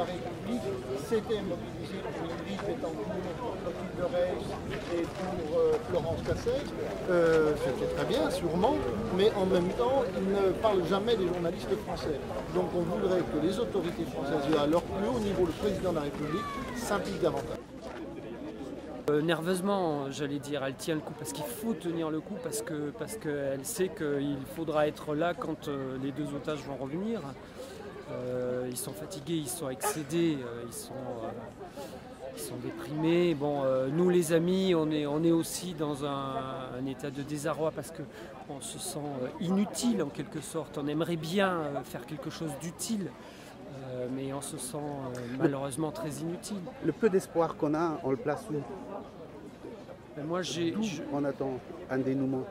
la République s'était mobilisé pour Ingrid Betancourt, pour Clotilde de Reiss et pour Florence Cassel. C'était très bien, sûrement, mais en même temps, ils ne parlent jamais des journalistes français. Donc on voudrait que les autorités françaises, à leur plus haut niveau, le président de la République, s'impliquent davantage. Nerveusement, j'allais dire, elle tient le coup parce qu'il faut tenir le coup parce qu'elle sait qu'il faudra être là quand les deux otages vont revenir. Ils sont fatigués, ils sont excédés, ils sont déprimés. Bon, nous les amis, on est aussi dans un état de désarroi parce qu'on se sent inutile en quelque sorte. On aimerait bien faire quelque chose d'utile. Mais on se sent malheureusement très inutile. Le peu d'espoir qu'on a, on le place où? Moi, on attend un dénouement.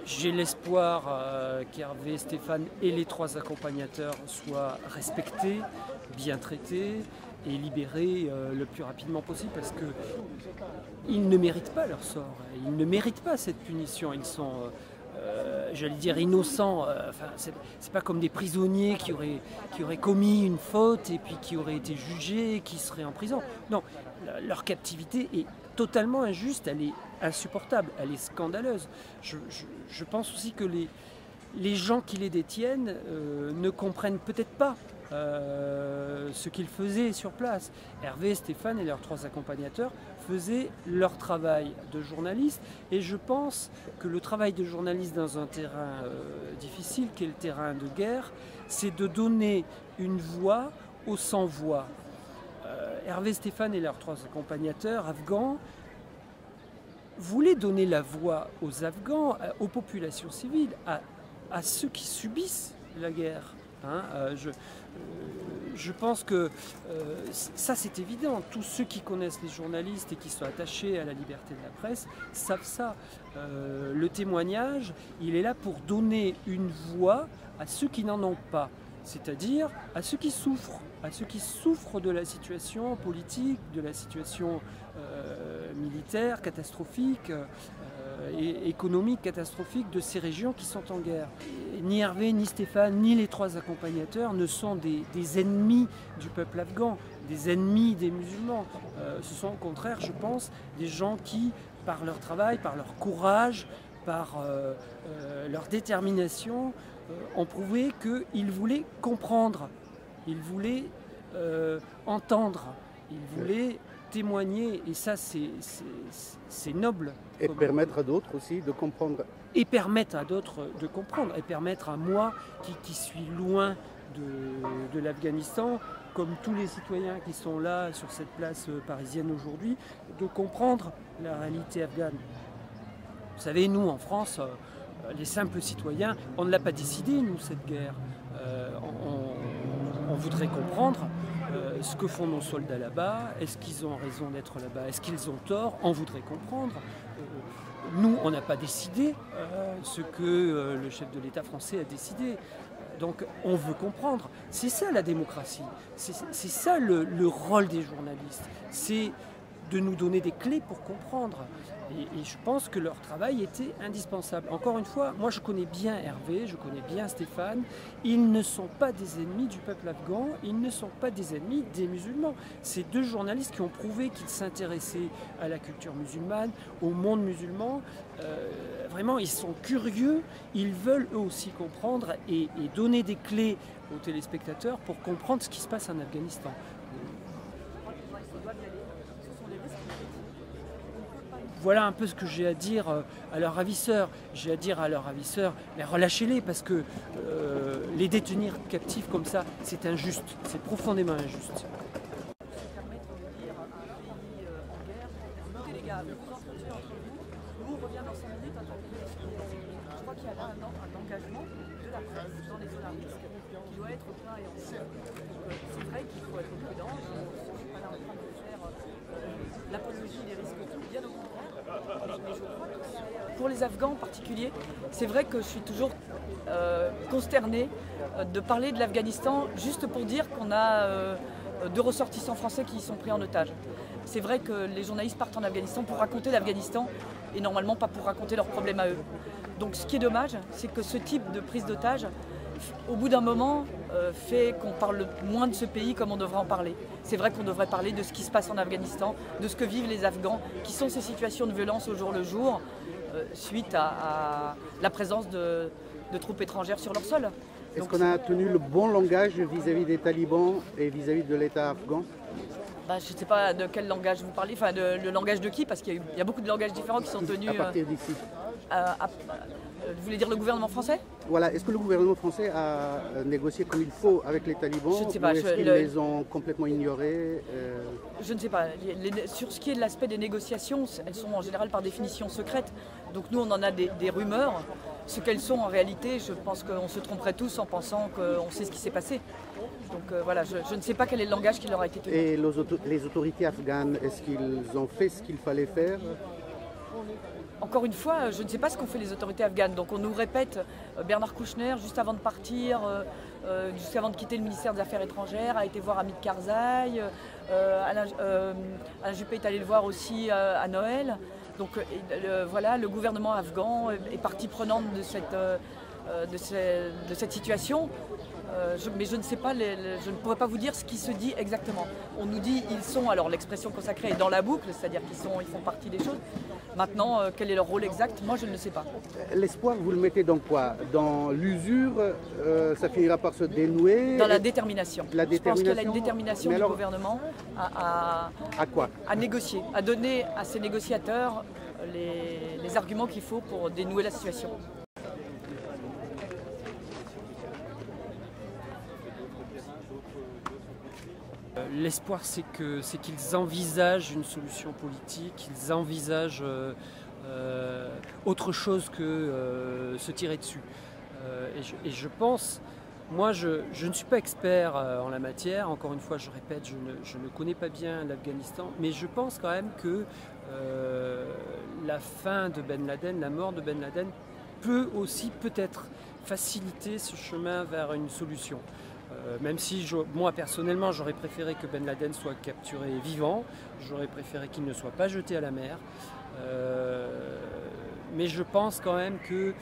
J'ai l'espoir qu'Hervé, Stéphane et les trois accompagnateurs soient respectés, bien traités et libérés le plus rapidement possible parce qu'ils ne méritent pas leur sort, ils ne méritent pas cette punition, ils sont... j'allais dire innocents, c'est pas comme des prisonniers qui auraient commis une faute et puis qui auraient été jugés, qui seraient en prison. Non, leur captivité est totalement injuste, elle est insupportable, elle est scandaleuse. Je pense aussi que les gens qui les détiennent ne comprennent peut-être pas ce qu'ils faisaient sur place. Hervé, Stéphane et leurs trois accompagnateurs faisaient leur travail de journaliste et je pense que le travail de journaliste dans un terrain difficile qu'est le terrain de guerre, c'est de donner une voix aux sans-voix. Hervé, Stéphane et leurs trois accompagnateurs afghans voulaient donner la voix aux Afghans, aux populations civiles, à ceux qui subissent la guerre. Je pense que ça c'est évident, tous ceux qui connaissent les journalistes et qui sont attachés à la liberté de la presse savent ça. Le témoignage, il est là pour donner une voix à ceux qui n'en ont pas, c'est-à-dire à ceux qui souffrent de la situation politique, de la situation militaire catastrophique, et économique catastrophique de ces régions qui sont en guerre. Ni Hervé, ni Stéphane, ni les trois accompagnateurs ne sont des ennemis du peuple afghan, des ennemis des musulmans. Ce sont au contraire, je pense, des gens qui, par leur travail, par leur courage, par leur détermination, ont prouvé qu'ils voulaient comprendre, ils voulaient entendre, ils voulaient témoigner, et ça c'est noble. Et permettre à d'autres aussi de comprendre. Et permettre à d'autres de comprendre, et permettre à moi qui suis loin de l'Afghanistan, comme tous les citoyens qui sont là sur cette place parisienne aujourd'hui, de comprendre la réalité afghane. Vous savez, nous en France, les simples citoyens, on ne l'a pas décidé, nous, cette guerre. On voudrait comprendre ce que font nos soldats là-bas, est-ce qu'ils ont raison d'être là-bas, est-ce qu'ils ont tort, on voudrait comprendre. Nous, on n'a pas décidé ce que le chef de l'État français a décidé. Donc on veut comprendre. C'est ça la démocratie, c'est ça le rôle des journalistes, c'est de nous donner des clés pour comprendre. Et je pense que leur travail était indispensable. Encore une fois, moi je connais bien Hervé, je connais bien Stéphane. Ils ne sont pas des ennemis du peuple afghan, ils ne sont pas des ennemis des musulmans. C'est deux journalistes qui ont prouvé qu'ils s'intéressaient à la culture musulmane, au monde musulman. Vraiment, ils sont curieux, ils veulent eux aussi comprendre et donner des clés aux téléspectateurs pour comprendre ce qui se passe en Afghanistan. Voilà un peu ce que j'ai à dire à leurs ravisseurs. J'ai à dire à leurs ravisseurs, mais relâchez-les parce que les détenir captifs comme ça, c'est injuste, c'est profondément injuste. Nous, on revient dans 5 minutes en tant que je crois qu'il y a là un engagement de la presse dans les zones à risque qui doit être plein et entier. C'est vrai qu'il faut être prudent. Je ne suis pas là en train de faire l'apologie des risques, bien au contraire. Mais je crois que pour les Afghans en particulier, c'est vrai que je suis toujours consternée de parler de l'Afghanistan juste pour dire qu'on a deux ressortissants français qui y sont pris en otage. C'est vrai que les journalistes partent en Afghanistan pour raconter l'Afghanistan et normalement pas pour raconter leurs problèmes à eux. Donc ce qui est dommage, c'est que ce type de prise d'otage, au bout d'un moment, fait qu'on parle moins de ce pays comme on devrait en parler. C'est vrai qu'on devrait parler de ce qui se passe en Afghanistan, de ce que vivent les Afghans, qui sont ces situations de violence au jour le jour, suite à la présence de troupes étrangères sur leur sol. Est-ce qu'on a tenu le bon langage vis-à-vis des talibans et vis-à-vis de l'État afghan? Je ne sais pas de quel langage vous parlez, enfin le langage de qui, parce qu'il y a beaucoup de langages différents qui sont tenus. À partir d'ici. Vous voulez dire le gouvernement français? Voilà, est-ce que le gouvernement français a négocié comme il faut avec les talibans? Je ne sais pas. Ou est-ce qu'ils les ont complètement ignorés? Je ne sais pas. Sur ce qui est de l'aspect des négociations, elles sont en général par définition secrètes. Donc nous, on en a des rumeurs. Ce qu'elles sont en réalité, je pense qu'on se tromperait tous en pensant qu'on sait ce qui s'est passé. Donc voilà, je ne sais pas quel est le langage qui leur a été tenu. Et les autorités afghanes, est-ce qu'ils ont fait ce qu'il fallait faire? Encore une fois, je ne sais pas ce qu'ont fait les autorités afghanes. Donc on nous répète, Bernard Kouchner, juste avant de partir, juste avant de quitter le ministère des Affaires étrangères, a été voir Hamid Karzai, Alain Juppé est allé le voir aussi à Noël. Donc voilà, le gouvernement afghan est partie prenante de cette situation. Mais je ne sais pas, je ne pourrais pas vous dire ce qui se dit exactement. On nous dit ils sont, alors l'expression consacrée est dans la boucle, c'est-à-dire ils font partie des choses. Maintenant, quel est leur rôle exact? Moi, je ne le sais pas. L'espoir, vous le mettez dans quoi? Dans l'usure, ça finira par se dénouer? Dans la détermination. La détermination. Je pense qu'il y a une détermination du gouvernement à quoi? À négocier, à donner à ses négociateurs les arguments qu'il faut pour dénouer la situation. L'espoir, c'est qu'ils envisagent une solution politique, qu'ils envisagent autre chose que se tirer dessus. Et je pense, moi je ne suis pas expert en la matière, encore une fois je répète, je ne connais pas bien l'Afghanistan, mais je pense quand même que la fin de Ben Laden, la mort de Ben Laden peut aussi peut-être faciliter ce chemin vers une solution. Même si moi personnellement j'aurais préféré que Ben Laden soit capturé vivant, j'aurais préféré qu'il ne soit pas jeté à la mer, mais je pense quand même que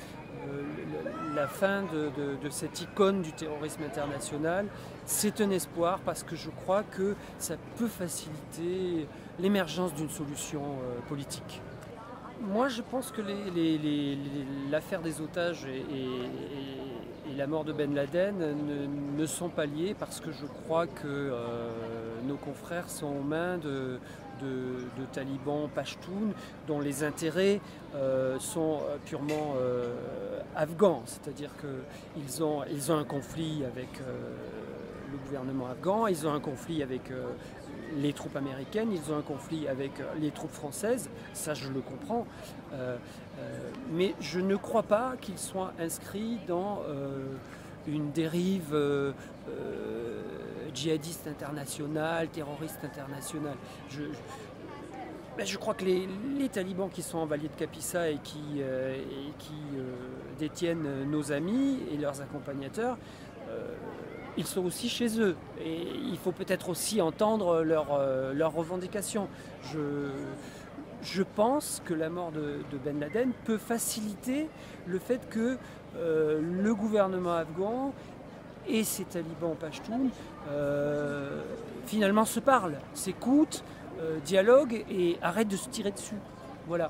la fin de cette icône du terrorisme international, c'est un espoir parce que je crois que ça peut faciliter l'émergence d'une solution politique. Moi je pense que l'affaire des otages et la mort de Ben Laden ne sont pas liés parce que je crois que nos confrères sont aux mains de talibans pashtuns dont les intérêts sont purement afghans, c'est-à-dire qu'ils ont un conflit avec le gouvernement afghan, ils ont un conflit avec les troupes américaines, ils ont un conflit avec les troupes françaises, ça je le comprends, mais je ne crois pas qu'ils soient inscrits dans une dérive djihadiste internationale, terroriste internationale. Je crois que les talibans qui sont en Valier de Kapisa et qui détiennent nos amis et leurs accompagnateurs, ils sont aussi chez eux et il faut peut-être aussi entendre leurs revendications. Je pense que la mort de Ben Laden peut faciliter le fait que le gouvernement afghan et ces talibans pashtuns finalement se parlent, s'écoutent, dialoguent et arrêtent de se tirer dessus. Voilà.